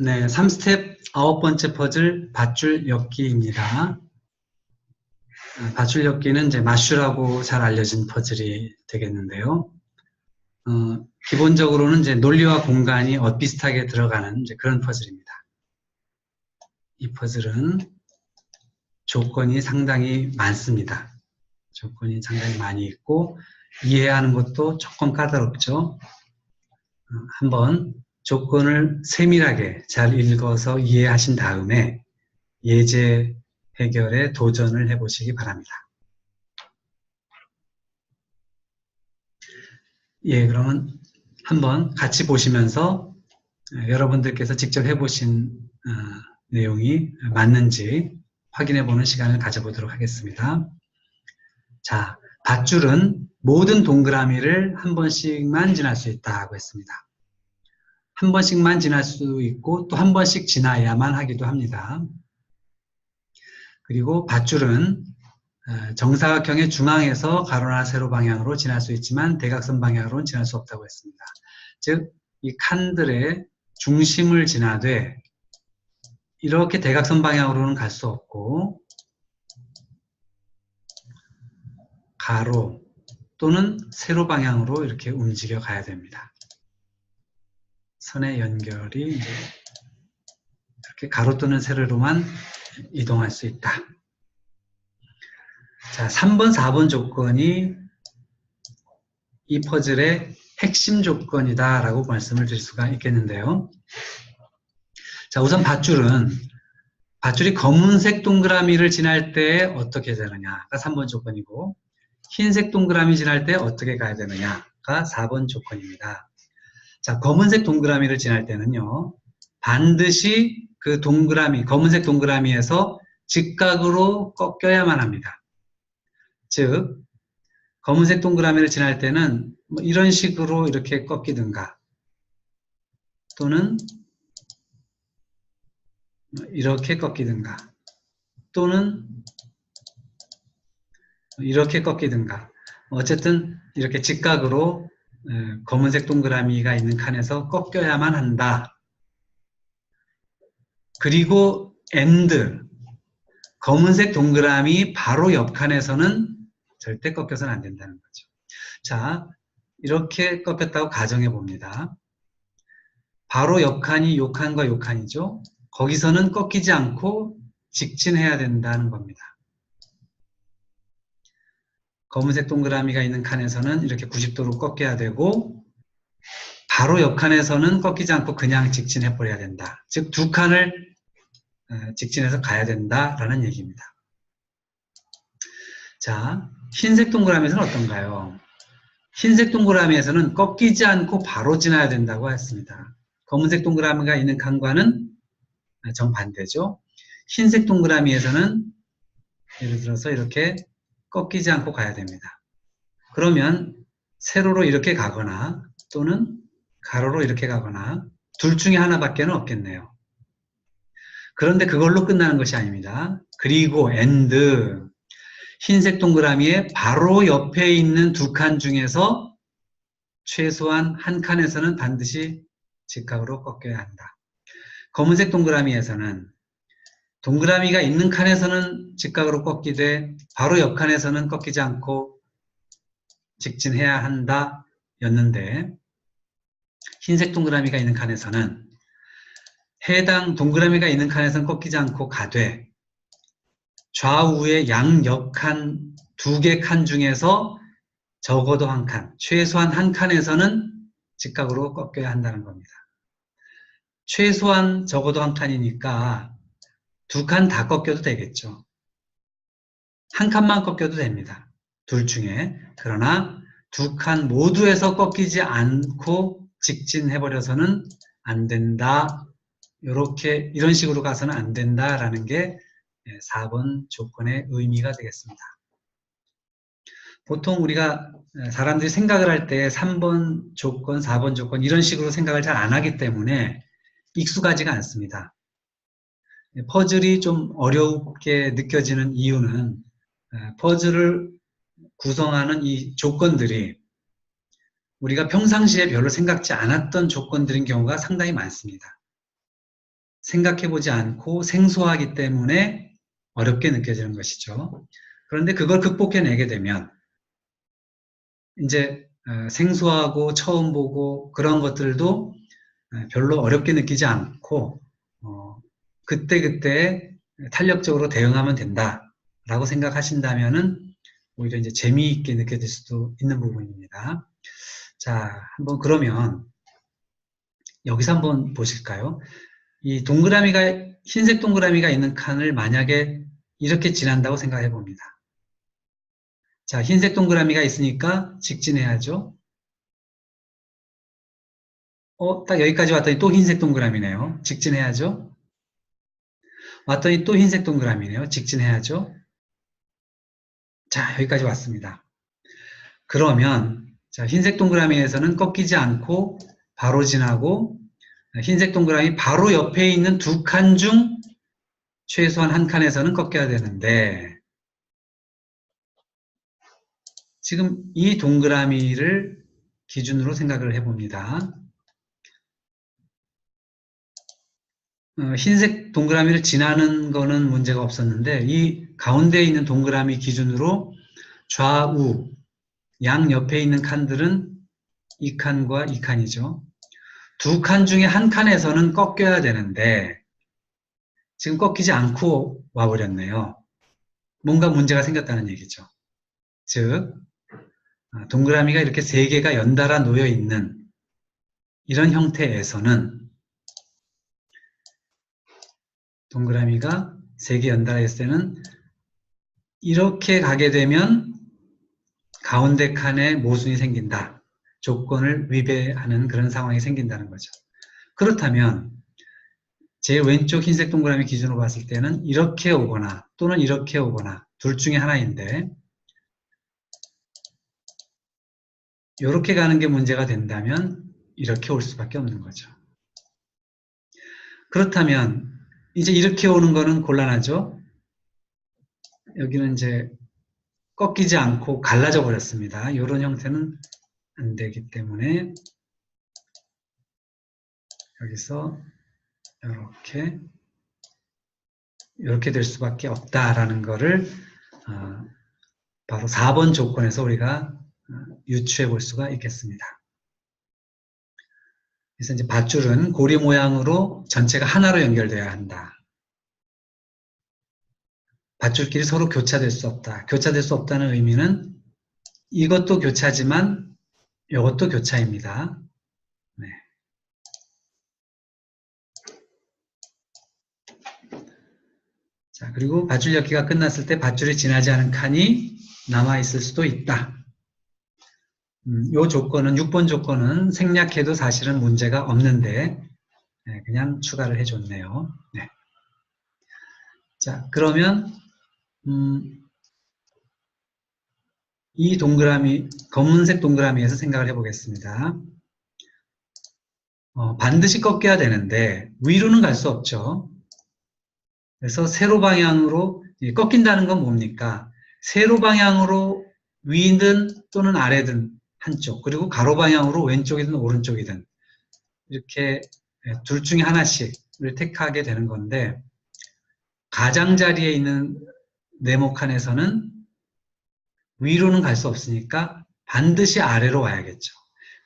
네, 3스텝 9번째 퍼즐 밧줄 엮기입니다. 밧줄 엮기는 이제 마슈라고 잘 알려진 퍼즐이 되겠는데요. 기본적으로는 이제 논리와 공간이 엇비슷하게 들어가는 이제 그런 퍼즐입니다. 이 퍼즐은 조건이 상당히 많습니다. 조건이 상당히 많이 있고 이해하는 것도 조금 까다롭죠. 한번 조건을 세밀하게 잘 읽어서 이해하신 다음에 예제 해결에 도전을 해보시기 바랍니다. 예, 그러면 한번 같이 보시면서 여러분들께서 직접 해보신 내용이 맞는지 확인해보는 시간을 가져보도록 하겠습니다. 자, 밧줄은 모든 동그라미를 한 번씩만 지날 수 있다고 했습니다. 한 번씩만 지날 수 있고 또 한 번씩 지나야만 하기도 합니다. 그리고 밧줄은 정사각형의 중앙에서 가로나 세로 방향으로 지날 수 있지만 대각선 방향으로는 지날 수 없다고 했습니다. 즉, 이 칸들의 중심을 지나되 이렇게 대각선 방향으로는 갈 수 없고 가로 또는 세로 방향으로 이렇게 움직여 가야 됩니다. 선의 연결이 이제 이렇게 가로 또는 세로로만 이동할 수 있다. 자, 3번, 4번 조건이 이 퍼즐의 핵심 조건이다 라고 말씀을 드릴 수가 있겠는데요. 자, 우선 밧줄이 검은색 동그라미를 지날 때 어떻게 되느냐가 3번 조건이고 흰색 동그라미 지날 때 어떻게 가야 되느냐가 4번 조건입니다. 자, 검은색 동그라미를 지날 때는요, 반드시 그 동그라미, 검은색 동그라미에서 직각으로 꺾여야만 합니다. 즉, 검은색 동그라미를 지날 때는 뭐 이런 식으로 이렇게 꺾이든가 또는 이렇게 꺾이든가 또는 이렇게 꺾이든가 어쨌든 이렇게 직각으로 검은색 동그라미가 있는 칸에서 꺾여야만 한다. 그리고 and 검은색 동그라미 바로 옆 칸에서는 절대 꺾여서는 안 된다는 거죠. 자, 이렇게 꺾였다고 가정해 봅니다. 바로 옆 칸이 요 칸과 요 칸이죠. 거기서는 꺾이지 않고 직진해야 된다는 겁니다. 검은색 동그라미가 있는 칸에서는 이렇게 90도로 꺾여야 되고 바로 옆 칸에서는 꺾이지 않고 그냥 직진해 버려야 된다. 즉, 두 칸을 직진해서 가야 된다라는 얘기입니다. 자, 흰색 동그라미에서는 어떤가요? 흰색 동그라미에서는 꺾이지 않고 바로 지나야 된다고 했습니다. 검은색 동그라미가 있는 칸과는 정반대죠. 흰색 동그라미에서는 예를 들어서 이렇게 꺾이지 않고 가야 됩니다. 그러면 세로로 이렇게 가거나 또는 가로로 이렇게 가거나 둘 중에 하나밖에는 없겠네요. 그런데 그걸로 끝나는 것이 아닙니다. 그리고 and 흰색 동그라미의 바로 옆에 있는 두 칸 중에서 최소한 한 칸에서는 반드시 직각으로 꺾여야 한다. 검은색 동그라미에서는 동그라미가 있는 칸에서는 직각으로 꺾이되 바로 옆 칸에서는 꺾이지 않고 직진해야 한다 였는데 흰색 동그라미가 있는 칸에서는 해당 동그라미가 있는 칸에서는 꺾이지 않고 가되 좌우의 양옆 칸 두 개 칸 중에서 적어도 한 칸, 최소한 한 칸에서는 직각으로 꺾여야 한다는 겁니다. 최소한 적어도 한 칸이니까 두 칸 다 꺾여도 되겠죠. 한 칸만 꺾여도 됩니다. 둘 중에. 그러나 두 칸 모두에서 꺾이지 않고 직진해버려서는 안 된다. 이런 식으로 가서는 안 된다라는 게 4번 조건의 의미가 되겠습니다. 보통 우리가 사람들이 생각을 할 때 3번 조건, 4번 조건 이런 식으로 생각을 잘 안 하기 때문에 익숙하지가 않습니다. 퍼즐이 좀 어렵게 느껴지는 이유는 퍼즐을 구성하는 이 조건들이 우리가 평상시에 별로 생각지 않았던 조건들인 경우가 상당히 많습니다. 생각해보지 않고 생소하기 때문에 어렵게 느껴지는 것이죠. 그런데 그걸 극복해내게 되면 이제 생소하고 처음 보고 그런 것들도 별로 어렵게 느끼지 않고 그때그때 탄력적으로 대응하면 된다라고 생각하신다면은 오히려 이제 재미있게 느껴질 수도 있는 부분입니다. 자, 한번 그러면 여기서 한번 보실까요? 이 동그라미가 흰색 동그라미가 있는 칸을 만약에 이렇게 지난다고 생각해 봅니다. 자, 흰색 동그라미가 있으니까 직진해야죠. 딱 여기까지 왔더니 또 흰색 동그라미네요. 직진해야죠. 왔더니 또 흰색 동그라미네요. 직진해야죠. 자, 여기까지 왔습니다. 그러면 자, 흰색 동그라미에서는 꺾이지 않고 바로 지나고 흰색 동그라미 바로 옆에 있는 두 칸 중 최소한 한 칸에서는 꺾여야 되는데 지금 이 동그라미를 기준으로 생각을 해봅니다. 흰색 동그라미를 지나는 거는 문제가 없었는데 이 가운데에 있는 동그라미 기준으로 좌우 양 옆에 있는 칸들은 이 칸과 이 칸이죠. 두 칸 중에 한 칸에서는 꺾여야 되는데 지금 꺾이지 않고 와버렸네요. 뭔가 문제가 생겼다는 얘기죠. 즉 동그라미가 이렇게 세 개가 연달아 놓여 있는 이런 형태에서는 동그라미가 세 개 연달아 있을 때는 이렇게 가게 되면 가운데 칸에 모순이 생긴다. 조건을 위배하는 그런 상황이 생긴다는 거죠. 그렇다면 제일 왼쪽 흰색 동그라미 기준으로 봤을 때는 이렇게 오거나 또는 이렇게 오거나 둘 중에 하나인데 이렇게 가는 게 문제가 된다면 이렇게 올 수밖에 없는 거죠. 그렇다면 이제 이렇게 오는 거는 곤란하죠. 여기는 이제 꺾이지 않고 갈라져 버렸습니다. 이런 형태는 안 되기 때문에 여기서 이렇게 될 수밖에 없다라는 거를 바로 4번 조건에서 우리가 유추해 볼 수가 있겠습니다. 그래서 이제 밧줄은 고리 모양으로 전체가 하나로 연결되어야 한다. 밧줄끼리 서로 교차될 수 없다. 교차될 수 없다는 의미는 이것도 교차지만 이것도 교차입니다. 네. 자, 그리고 밧줄 엮기가 끝났을 때 밧줄이 지나지 않은 칸이 남아있을 수도 있다. 이 조건은 6번 조건은 생략해도 사실은 문제가 없는데 그냥 추가를 해줬네요. 네. 자, 그러면 이 동그라미, 검은색 동그라미에서 생각을 해보겠습니다. 반드시 꺾여야 되는데 위로는 갈 수 없죠. 그래서 세로 방향으로 꺾인다는 건 뭡니까? 세로 방향으로 위든 또는 아래든 한쪽, 그리고 가로 방향으로 왼쪽이든 오른쪽이든 이렇게 둘 중에 하나씩을 택하게 되는 건데 가장자리에 있는 네모칸에서는 위로는 갈 수 없으니까 반드시 아래로 와야겠죠.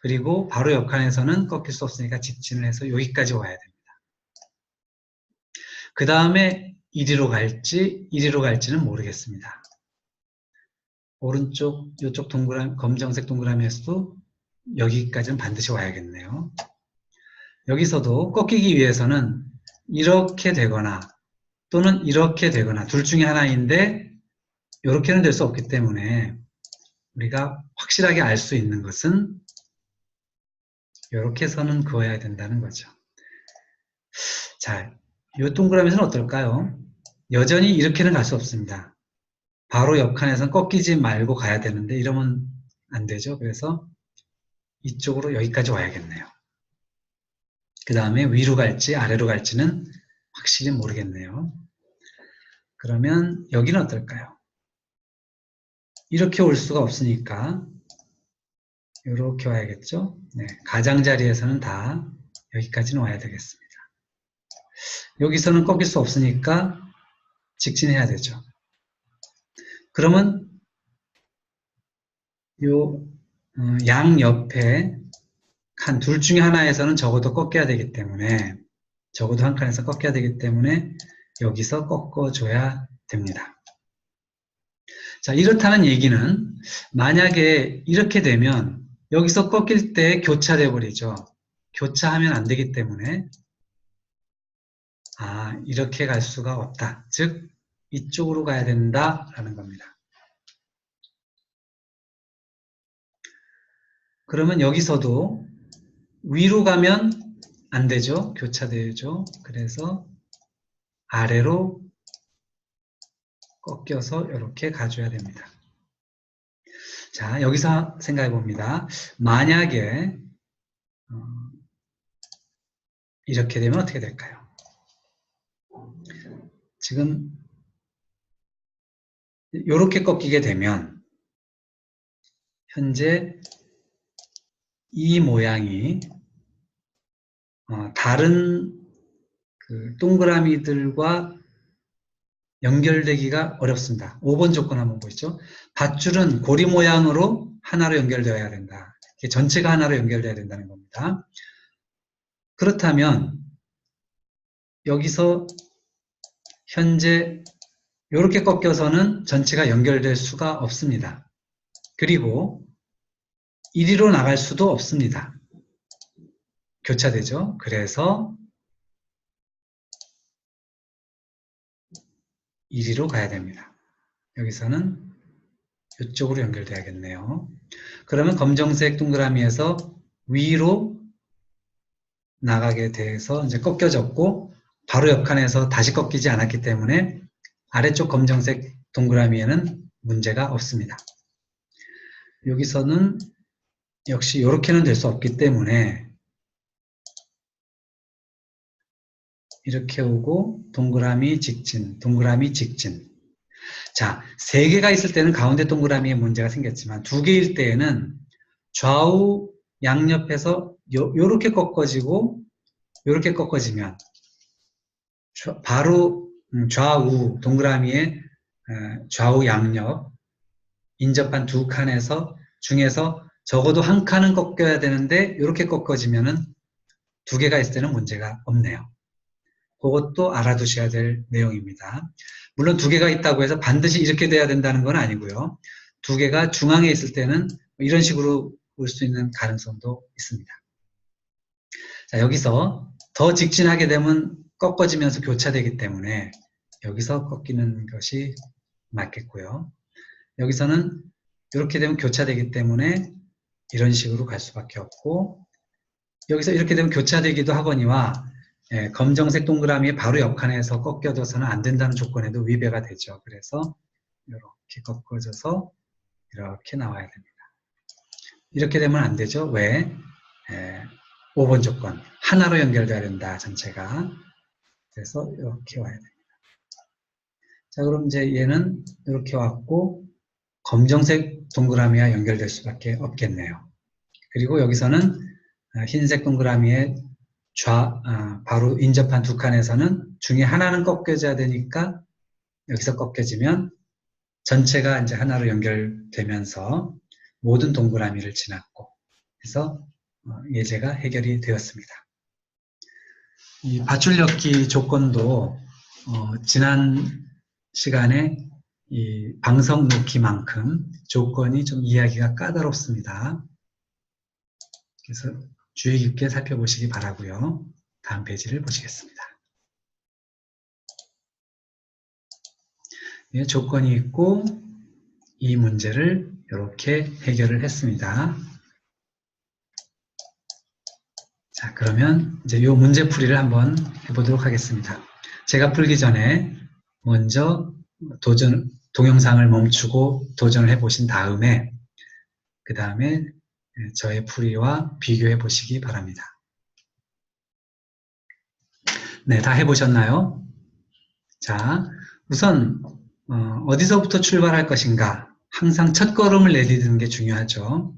그리고 바로 옆칸에서는 꺾일 수 없으니까 직진을 해서 여기까지 와야 됩니다. 그 다음에 이리로 갈지는 모르겠습니다. 오른쪽, 이쪽 동그라미, 검정색 동그라미에서도 여기까지는 반드시 와야겠네요. 여기서도 꺾이기 위해서는 이렇게 되거나 또는 이렇게 되거나 둘 중에 하나인데 이렇게는 될 수 없기 때문에 우리가 확실하게 알 수 있는 것은 이렇게 선은 그어야 된다는 거죠. 자, 이 동그라미는 어떨까요? 여전히 이렇게는 갈 수 없습니다. 바로 옆칸에서는 꺾이지 말고 가야 되는데 이러면 안 되죠. 그래서 이쪽으로 여기까지 와야겠네요. 그 다음에 위로 갈지 아래로 갈지는 확실히 모르겠네요. 그러면 여기는 어떨까요? 이렇게 올 수가 없으니까 이렇게 와야겠죠. 네, 가장자리에서는 다 여기까지는 와야 되겠습니다. 여기서는 꺾일 수 없으니까 직진해야 되죠. 그러면 요 양옆에 칸 둘 중에 하나에서는 적어도 꺾여야 되기 때문에 적어도 한 칸에서 꺾여야 되기 때문에 여기서 꺾어줘야 됩니다. 자, 이렇다는 얘기는 만약에 이렇게 되면 여기서 꺾일 때 교차돼 버리죠. 교차하면 안 되기 때문에 이렇게 갈 수가 없다. 즉 이쪽으로 가야 된다라는 겁니다. 그러면 여기서도 위로 가면 안 되죠. 교차되죠. 그래서 아래로 꺾여서 이렇게 가줘야 됩니다. 자, 여기서 생각해 봅니다. 만약에 이렇게 되면 어떻게 될까요? 지금 이렇게 꺾이게 되면 현재 이 모양이 다른 그 동그라미들과 연결되기가 어렵습니다. 5번 조건 한번 보시죠. 밧줄은 고리 모양으로 하나로 연결되어야 된다. 전체가 하나로 연결되어야 된다는 겁니다. 그렇다면 여기서 현재 이렇게 꺾여서는 전체가 연결될 수가 없습니다. 그리고 이리로 나갈 수도 없습니다. 교차되죠. 그래서 이리로 가야 됩니다. 여기서는 이쪽으로 연결돼야겠네요. 그러면 검정색 동그라미에서 위로 나가게 돼서 이제 꺾여졌고 바로 옆칸에서 다시 꺾이지 않았기 때문에 아래쪽 검정색 동그라미에는 문제가 없습니다. 여기서는 역시 이렇게는 될 수 없기 때문에 이렇게 오고 동그라미 직진, 동그라미 직진. 자, 3개가 있을 때는 가운데 동그라미에 문제가 생겼지만 2개일 때에는 좌우 양옆에서 요렇게 꺾어지고 요렇게 꺾어지면 바로 좌우 동그라미의 좌우 양옆 인접한 2칸에서 중에서 적어도 한 칸은 꺾여야 되는데 이렇게 꺾어지면은 2개가 있을 때는 문제가 없네요. 그것도 알아두셔야 될 내용입니다. 물론 2개가 있다고 해서 반드시 이렇게 돼야 된다는 건 아니고요. 2개가 중앙에 있을 때는 이런 식으로 올 수 있는 가능성도 있습니다. 자, 여기서 더 직진하게 되면 꺾어지면서 교차되기 때문에 여기서 꺾이는 것이 맞겠고요. 여기서는 이렇게 되면 교차되기 때문에 이런 식으로 갈 수밖에 없고 여기서 이렇게 되면 교차되기도 하거니와 검정색 동그라미의 바로 옆칸에서 꺾여져서는 안 된다는 조건에도 위배가 되죠. 그래서 이렇게 꺾어져서 이렇게 나와야 됩니다. 이렇게 되면 안 되죠. 왜? 5번 조건. 하나로 연결돼야 된다, 전체가. 그래서 이렇게 와야 됩니다. 자, 그럼 이제 얘는 이렇게 왔고 검정색 동그라미와 연결될 수밖에 없겠네요. 그리고 여기서는 흰색 동그라미에 바로 인접한 2칸에서는 중에 하나는 꺾여져야 되니까 여기서 꺾여지면 전체가 이제 하나로 연결되면서 모든 동그라미를 지났고 그래서 예제가 해결이 되었습니다. 이 밧줄엮기 조건도 지난 시간에 이 방석 놓기만큼 조건이 좀 이해하기가 까다롭습니다. 그래서 주의 깊게 살펴보시기 바라고요. 다음 페이지를 보시겠습니다. 예, 조건이 있고 이 문제를 이렇게 해결을 했습니다. 자, 그러면 이제 이 문제풀이를 한번 해보도록 하겠습니다. 제가 풀기 전에 먼저 동영상을 멈추고 도전을 해보신 다음에 그 다음에 저의 풀이와 비교해 보시기 바랍니다. 네, 다 해보셨나요? 자, 우선 어디서부터 출발할 것인가 항상 첫 걸음을 내디디는 게 중요하죠.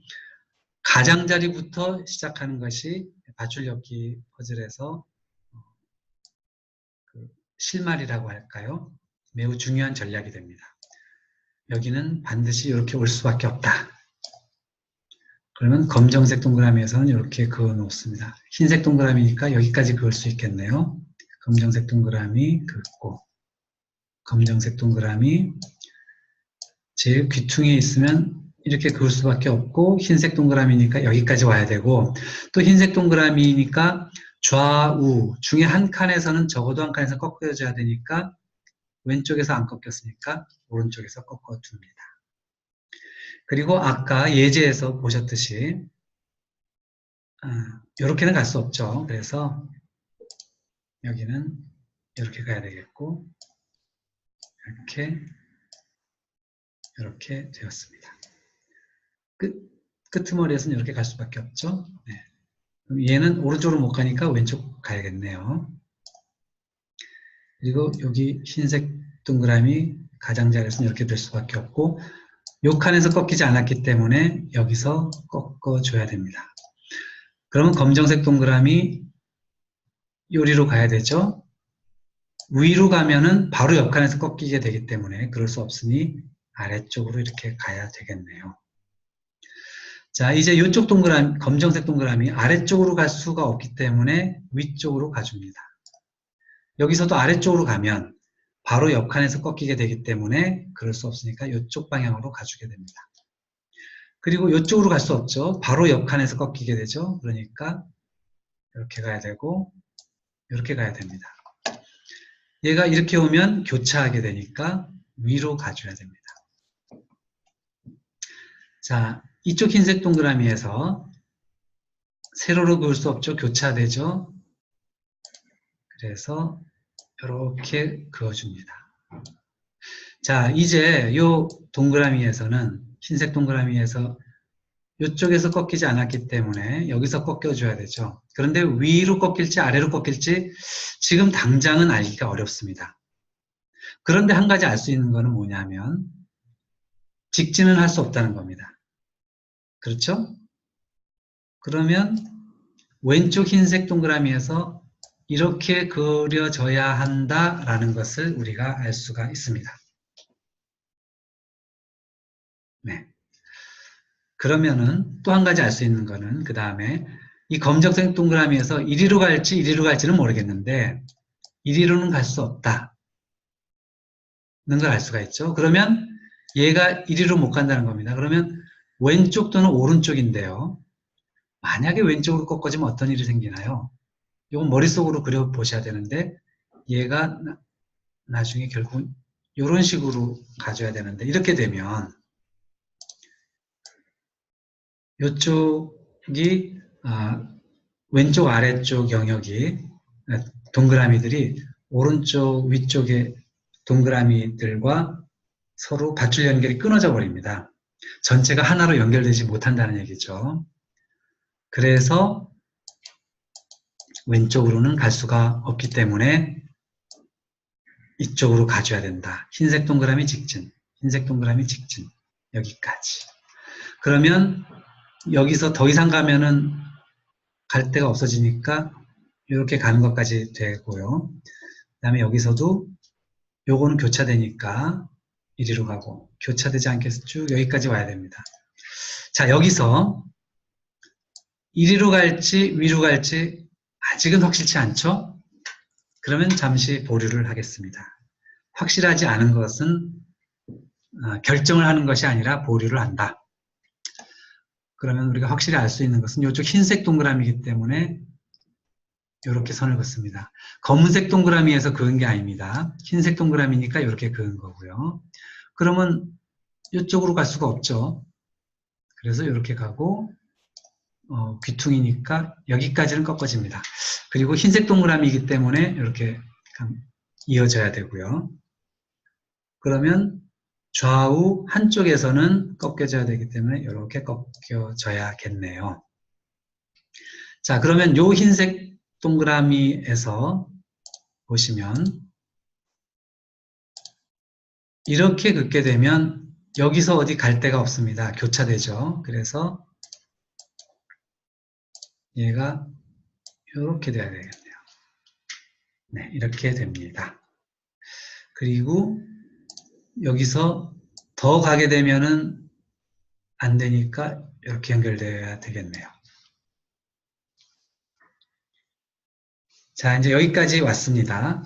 가장자리부터 시작하는 것이 밧줄엮기 퍼즐에서 실마리라고 할까요? 매우 중요한 전략이 됩니다. 여기는 반드시 이렇게 올 수밖에 없다. 그러면 검정색 동그라미에서는 이렇게 그어 놓습니다. 흰색 동그라미니까 여기까지 그을 수 있겠네요. 검정색 동그라미 긋고, 검정색 동그라미, 제일 귀퉁이에 있으면 이렇게 그을 수밖에 없고, 흰색 동그라미니까 여기까지 와야 되고, 또 흰색 동그라미니까 좌우 중에 한 칸에서는 적어도 한 칸에서 꺾여줘야 되니까 왼쪽에서 안 꺾였으니까 오른쪽에서 꺾어줍니다. 그리고 아까 예제에서 보셨듯이 이렇게는 갈 수 없죠. 그래서 여기는 이렇게 가야 되겠고 이렇게 되었습니다. 끄트머리에서는 이렇게 갈 수밖에 없죠. 네. 그럼 얘는 오른쪽으로 못 가니까 왼쪽 가야겠네요. 그리고 여기 흰색 동그라미 가장자리에서는 이렇게 될 수밖에 없고 요 칸에서 꺾이지 않았기 때문에 여기서 꺾어줘야 됩니다. 그러면 검정색 동그라미 요리로 가야 되죠. 위로 가면은 바로 옆 칸에서 꺾이게 되기 때문에 그럴 수 없으니 아래쪽으로 이렇게 가야 되겠네요. 자, 이제 이쪽 동그라미, 검정색 동그라미 아래쪽으로 갈 수가 없기 때문에 위쪽으로 가줍니다. 여기서도 아래쪽으로 가면 바로 옆 칸에서 꺾이게 되기 때문에 그럴 수 없으니까 이쪽 방향으로 가주게 됩니다. 그리고 이쪽으로 갈 수 없죠. 바로 옆 칸에서 꺾이게 되죠. 그러니까 이렇게 가야 되고 이렇게 가야 됩니다. 얘가 이렇게 오면 교차하게 되니까 위로 가줘야 됩니다. 자, 이쪽 흰색 동그라미에서 세로로 그을 수 없죠. 교차되죠. 그래서 이렇게 그어줍니다. 자, 이제 이 동그라미에서는 흰색 동그라미에서 이쪽에서 꺾이지 않았기 때문에 여기서 꺾여줘야 되죠. 그런데 위로 꺾일지 아래로 꺾일지 지금 당장은 알기가 어렵습니다. 그런데 한 가지 알 수 있는 거는 뭐냐면 직진은 할 수 없다는 겁니다. 그렇죠? 그러면 왼쪽 흰색 동그라미에서 이렇게 그려져야 한다라는 것을 우리가 알 수가 있습니다. 네. 그러면은 또 한 가지 알 수 있는 거는 그 다음에 이 검정색 동그라미에서 이리로 갈지 이리로 갈지는 모르겠는데 이리로는 갈 수 없다는 걸 알 수가 있죠. 그러면 얘가 이리로 못 간다는 겁니다. 그러면 왼쪽 또는 오른쪽인데요. 만약에 왼쪽으로 꺾어지면 어떤 일이 생기나요? 이건 머릿속으로 그려보셔야 되는데 얘가 나중에 결국 이런 식으로 가져야 되는데 이렇게 되면 이쪽이 왼쪽 아래쪽 영역이 동그라미들이 오른쪽 위쪽의 동그라미들과 서로 밧줄 연결이 끊어져 버립니다. 전체가 하나로 연결되지 못한다는 얘기죠. 그래서 왼쪽으로는 갈 수가 없기 때문에 이쪽으로 가줘야 된다. 흰색 동그라미 직진, 흰색 동그라미 직진, 여기까지. 그러면 여기서 더 이상 가면은 갈 데가 없어지니까 이렇게 가는 것까지 되고요. 그 다음에 여기서도 요거는 교차되니까 이리로 가고 교차되지 않게 해서 쭉 여기까지 와야 됩니다. 자, 여기서 이리로 갈지 위로 갈지 아직은 확실치 않죠? 그러면 잠시 보류를 하겠습니다. 확실하지 않은 것은 결정을 하는 것이 아니라 보류를 한다. 그러면 우리가 확실히 알 수 있는 것은 이쪽 흰색 동그라미이기 때문에 이렇게 선을 긋습니다. 검은색 동그라미에서 그은 게 아닙니다. 흰색 동그라미니까 이렇게 그은 거고요. 그러면 이쪽으로 갈 수가 없죠. 그래서 이렇게 가고 귀퉁이니까 여기까지는 꺾어집니다. 그리고 흰색 동그라미이기 때문에 이렇게 이어져야 되고요. 그러면 좌우 한쪽에서는 꺾여져야 되기 때문에 이렇게 꺾여져야겠네요. 자, 그러면 요 흰색 동그라미에서 보시면 이렇게 긋게 되면 여기서 어디 갈 데가 없습니다. 교차되죠. 그래서 얘가 이렇게 돼야 되겠네요. 네, 이렇게 됩니다. 그리고 여기서 더 가게 되면은 안 되니까 이렇게 연결되어야 되겠네요. 자, 이제 여기까지 왔습니다.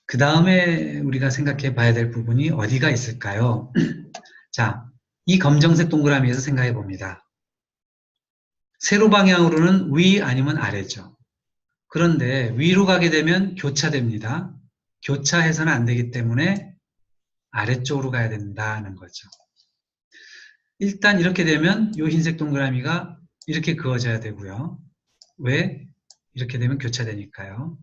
그 다음에 우리가 생각해 봐야 될 부분이 어디가 있을까요? 자, 이 검정색 동그라미에서 생각해 봅니다. 세로 방향으로는 위 아니면 아래죠. 그런데 위로 가게 되면 교차됩니다. 교차해서는 안 되기 때문에 아래쪽으로 가야 된다는 거죠. 일단 이렇게 되면 이 흰색 동그라미가 이렇게 그어져야 되고요. 왜? 이렇게 되면 교차되니까요.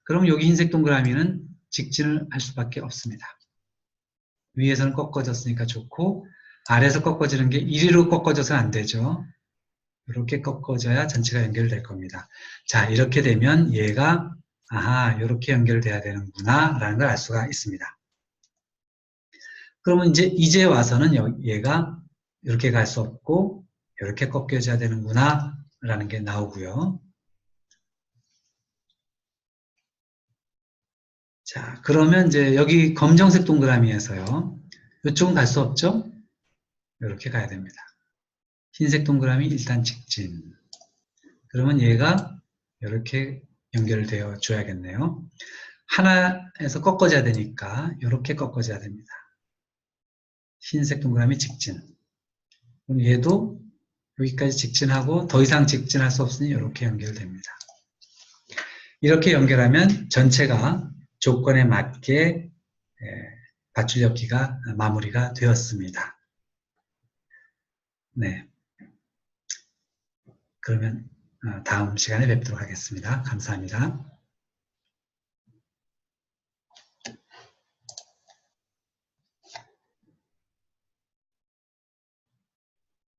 그럼 여기 흰색 동그라미는 직진을 할 수밖에 없습니다. 위에서는 꺾어졌으니까 좋고 아래에서 꺾어지는 게 이리로 꺾어져서는 안 되죠. 이렇게 꺾어져야 전체가 연결될 겁니다. 자, 이렇게 되면 얘가 아하, 이렇게 연결돼야 되는구나 라는 걸 알 수가 있습니다. 그러면 이제 와서는 얘가 이렇게 갈 수 없고 이렇게 꺾여져야 되는구나 라는 게 나오고요. 자, 그러면 이제 여기 검정색 동그라미에서요. 이쪽은 갈 수 없죠? 이렇게 가야 됩니다. 흰색 동그라미 일단 직진. 그러면 얘가 이렇게 연결되어 줘야겠네요. 하나에서 꺾어져야 되니까 이렇게 꺾어져야 됩니다. 흰색 동그라미 직진. 그럼 얘도 여기까지 직진하고 더 이상 직진할 수 없으니 이렇게 연결됩니다. 이렇게 연결하면 전체가 조건에 맞게 밧줄엮기가 마무리가 되었습니다. 네. 그러면 다음 시간에 뵙도록 하겠습니다. 감사합니다.